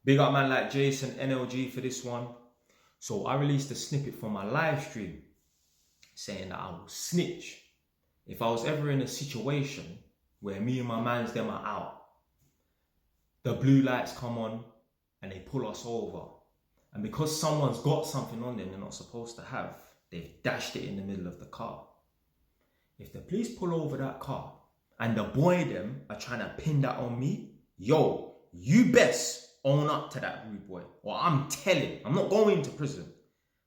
Big up man like Jason NLG for this one. So I released a snippet from my live stream saying that I will snitch if I was ever in a situation where me and my mans them are out. The blue lights come on and they pull us over. And because someone's got something on them they're not supposed to have, they've dashed it in the middle of the car. If the police pull over that car and the boy them are trying to pin that on me, yo, you best own up to that rude boy. Or I'm not going to prison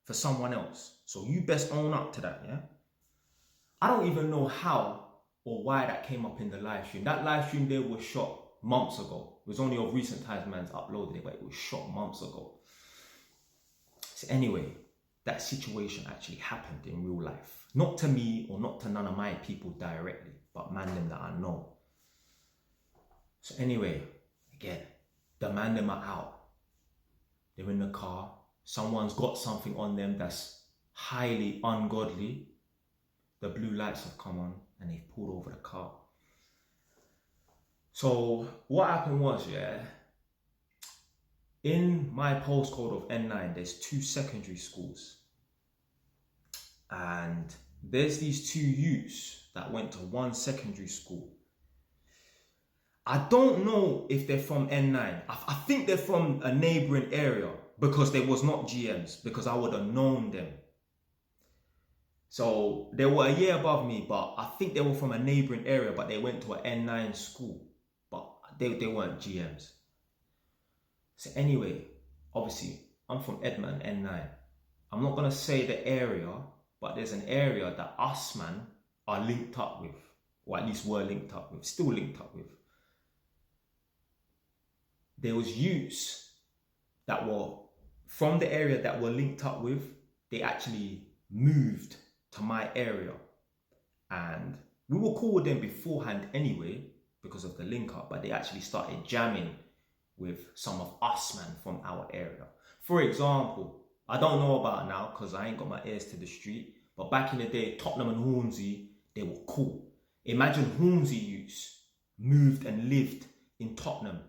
for someone else. So you best own up to that, yeah? I don't even know how or why that came up in the live stream. That live stream there was shot months ago. It was only of recent times man's uploaded it, but it was shot months ago. So anyway, that situation actually happened in real life. Not to me or not to none of my people directly, but man them that I know. So anyway, again, the man them are out. They're in the car. Someone's got something on them that's highly ungodly. The blue lights have come on and they've pulled over the car. So what happened was, in my postcode of N9, there's 2 secondary schools. And there's these 2 youths that went to one secondary school. I don't know if they're from N9. I think they're from a neighboring area because they was not GMs, because I would have known them. So they were a year above me, but I think they were from a neighboring area, but they went to an N9 school, but they weren't GMs. So anyway, obviously, I'm from Edmonton, N9. I'm not going to say the area, but there's an area that us, man, are linked up with, or at least were linked up with, still linked up with. There was youths that were from the area that were linked up with. They actually moved to my area. And we were cool with them beforehand anyway, because of the link up, but they actually started jamming with some of us, man, from our area. For example, I don't know about now because I ain't got my ears to the street, but back in the day, Tottenham and Hornsey, they were cool. Imagine Hornsey youths moved and lived in Tottenham,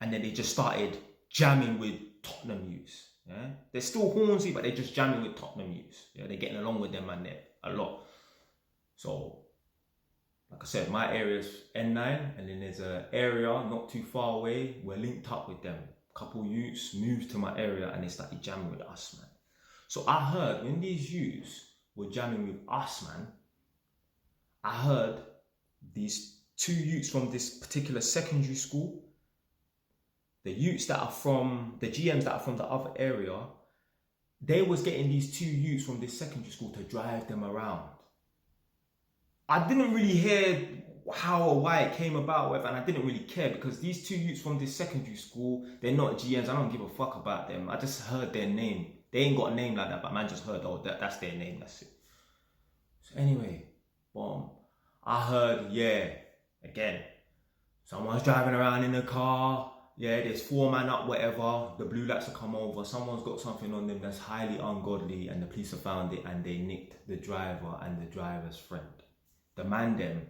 and then they just started jamming with Tottenham youths. Yeah, they're still Hornsey, but they're just jamming with Tottenham youths. Yeah, they're getting along with them, man, there a lot. So, like I said, my area's N9, and then there's an area not too far away. We're linked up with them. A couple youths moved to my area and they started jamming with us, man. So I heard when these youths were jamming with us, man, I heard these 2 youths from this particular secondary school, the youths that are from, the GMs that are from the other area, they was getting these 2 youths from this secondary school to drive them around. I didn't really hear how or why it came about with, and I didn't really care because these 2 youths from this secondary school, they're not GMs. I don't give a fuck about them. I just heard their name. They ain't got a name like that, but man just heard, oh, that's their name, that's it. So anyway, boom. I heard, again, someone's driving around in a car. Yeah, there's 4 man up, whatever. The blue lights have come over. Someone's got something on them that's highly ungodly, and the police have found it, and they nicked the driver and the driver's friend. The man them,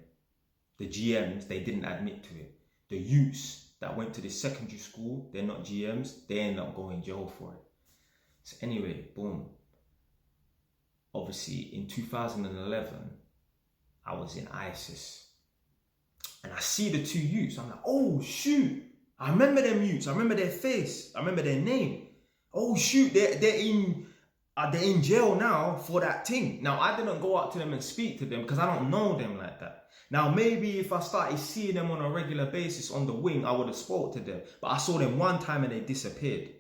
the GMs, they didn't admit to it. The youths that went to this secondary school, they're not GMs, they end up going jail for it. So anyway, boom. Obviously, in 2011, I was in ISIS. And I see the 2 youths. I'm like, oh, shoot. I remember them youths. I remember their face. I remember their name. Oh, shoot. They're in jail now for that thing. Now, I didn't go up to them and speak to them because I don't know them like that. Now, maybe if I started seeing them on a regular basis on the wing, I would have spoke to them. But I saw them one time and they disappeared.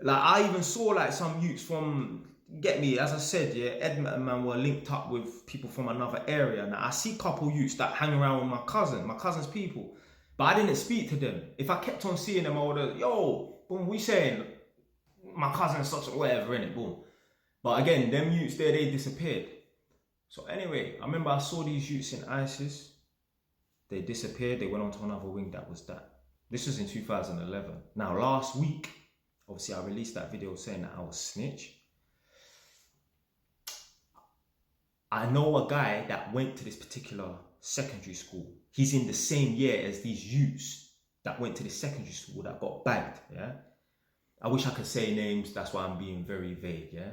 Like, I even saw like some youths from, get me, as I said, Edmonton, man, were linked up with people from another area. Now, I see a couple youths that hang around with my cousin's people. But I didn't speak to them. If I kept on seeing them, I would have, yo, boom, we saying, my cousin such or whatever, innit, boom. But again, them youths there, they disappeared. So anyway, I remember I saw these youths in ISIS. They disappeared. They went on to another wing. That was that. This was in 2011. Now, last week, obviously, I released that video saying that I was snitch. I know a guy that went to this particular secondary school. He's in the same year as these youths that went to this secondary school that got bagged, yeah? I wish I could say names, that's why I'm being very vague, yeah?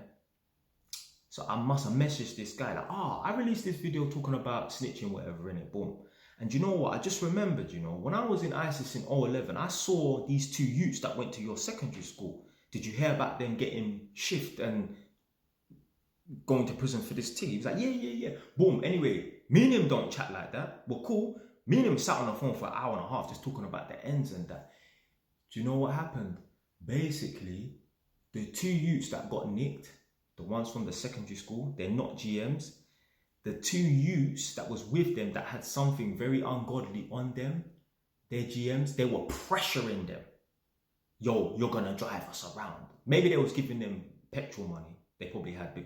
So I must have messaged this guy like, I released this video talking about snitching, whatever, innit, boom. And you know what, I just remembered, when I was in ISIS in 2011, I saw these two youths that went to your secondary school. Did you hear about them getting shift and going to prison for this thing? He was like, yeah. Boom, anyway, me and him don't chat like that. We're cool. Me and him sat on the phone for an hour and a half just talking about the ends and that. Do you know what happened? Basically, the two youths that got nicked, the ones from the secondary school, they're not GMs. The two youths that was with them that had something very ungodly on them, they're GMs, they were pressuring them. Yo, you're gonna drive us around. Maybe they was giving them petrol money. They probably had to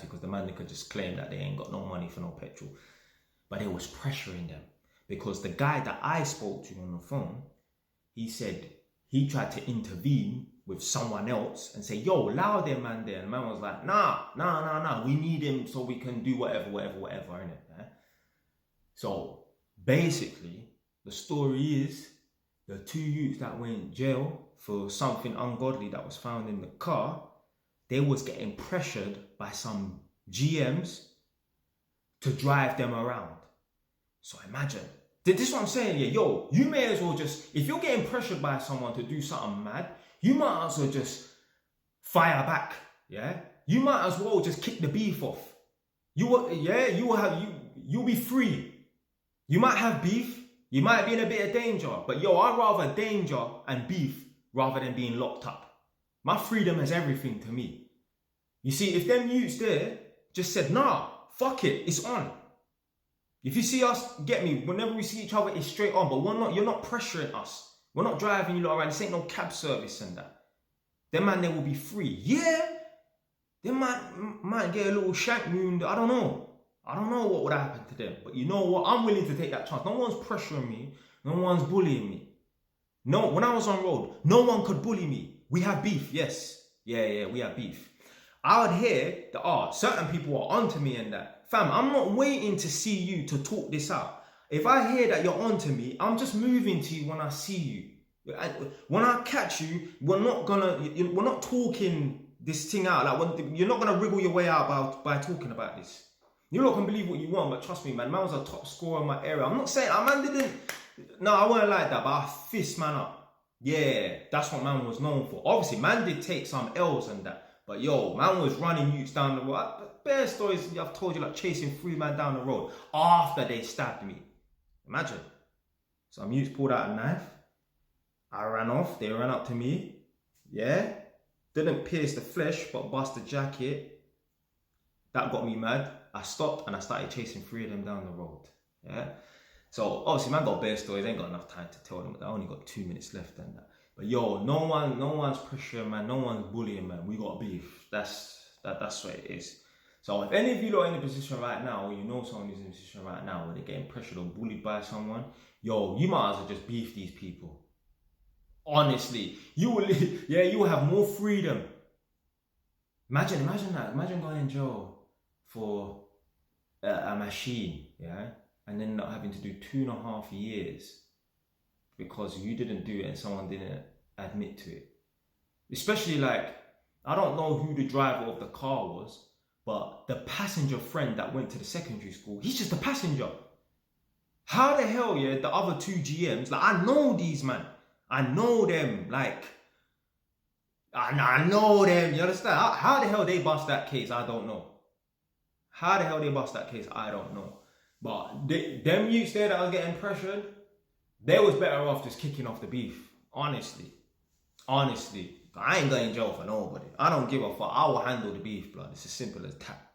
because the man they could just claim that they ain't got no money for no petrol. But they was pressuring them because the guy that I spoke to on the phone, he said he tried to intervene with someone else and say, yo, allow them man there. And the man was like, nah, we need him so we can do whatever, innit? Yeah? So basically, the story is the two youths that went in jail for something ungodly that was found in the car, they was getting pressured by some GMs to drive them around. So imagine. This is what I'm saying here. Yo, you may as well just, if you're getting pressured by someone to do something mad, you might as well just fire back. Yeah? You might as well just kick the beef off. You'll be free. You might have beef. You might be in a bit of danger. But yo, I'd rather danger and beef rather than being locked up. My freedom is everything to me. You see, if them youths there just said, nah, fuck it, it's on. If you see us, get me, whenever we see each other, it's straight on. But you're not pressuring us. We're not driving you lot around. This ain't no cab service and that. Them man, they will be free. Yeah, they might get a little shank wound. I don't know what would happen to them. But you know what? I'm willing to take that chance. No one's pressuring me. No one's bullying me. No, when I was on road, no one could bully me. We have beef, yes. Yeah, we have beef. I would hear that, certain people are onto me and that. Fam, I'm not waiting to see you to talk this out. If I hear that you're onto me, I'm just moving to you when I see you. When I catch you, we're not talking this thing out. Like you're not gonna wriggle your way out by talking about this. You lot can believe what you want, but trust me, man was a top scorer in my area. I'm not saying man didn't. No, I wasn't like that, but I fist man up. Yeah, that's what man was known for. Obviously, man did take some L's and that. But yo, man was running youths down the road. Bare stories I've told you, like chasing 3 man down the road after they stabbed me. Imagine. Some youths pulled out a knife. I ran off. They ran up to me. Yeah. Didn't pierce the flesh, but bust the jacket. That got me mad. I stopped and I started chasing 3 of them down the road. Yeah. So obviously, man got bare stories. Ain't got enough time to tell them. I only got 2 minutes left and that. But yo, no one's pressuring, man. No one's bullying, man. We got beef. That's what it is. So if any of you are in a position right now, or you know someone who's in a position right now where they're getting pressured or bullied by someone, yo, you might as well just beef these people. Honestly, you will have more freedom. Imagine that. Imagine going in jail for a machine, yeah, and then not having to do 2.5 years because you didn't do it and someone didn't admit to it. Especially like, I don't know who the driver of the car was, but the passenger friend that went to the secondary school, he's just a passenger. How the hell, yeah, the other 2 GMs, like I know these man. I know them, like, I know them, you understand? How the hell they bust that case, I don't know. How the hell they bust that case, I don't know. But them youths there that was getting pressured, they was better off just kicking off the beef. Honestly. I ain't going in jail for nobody. I don't give a fuck. I will handle the beef, blood. It's as simple as that.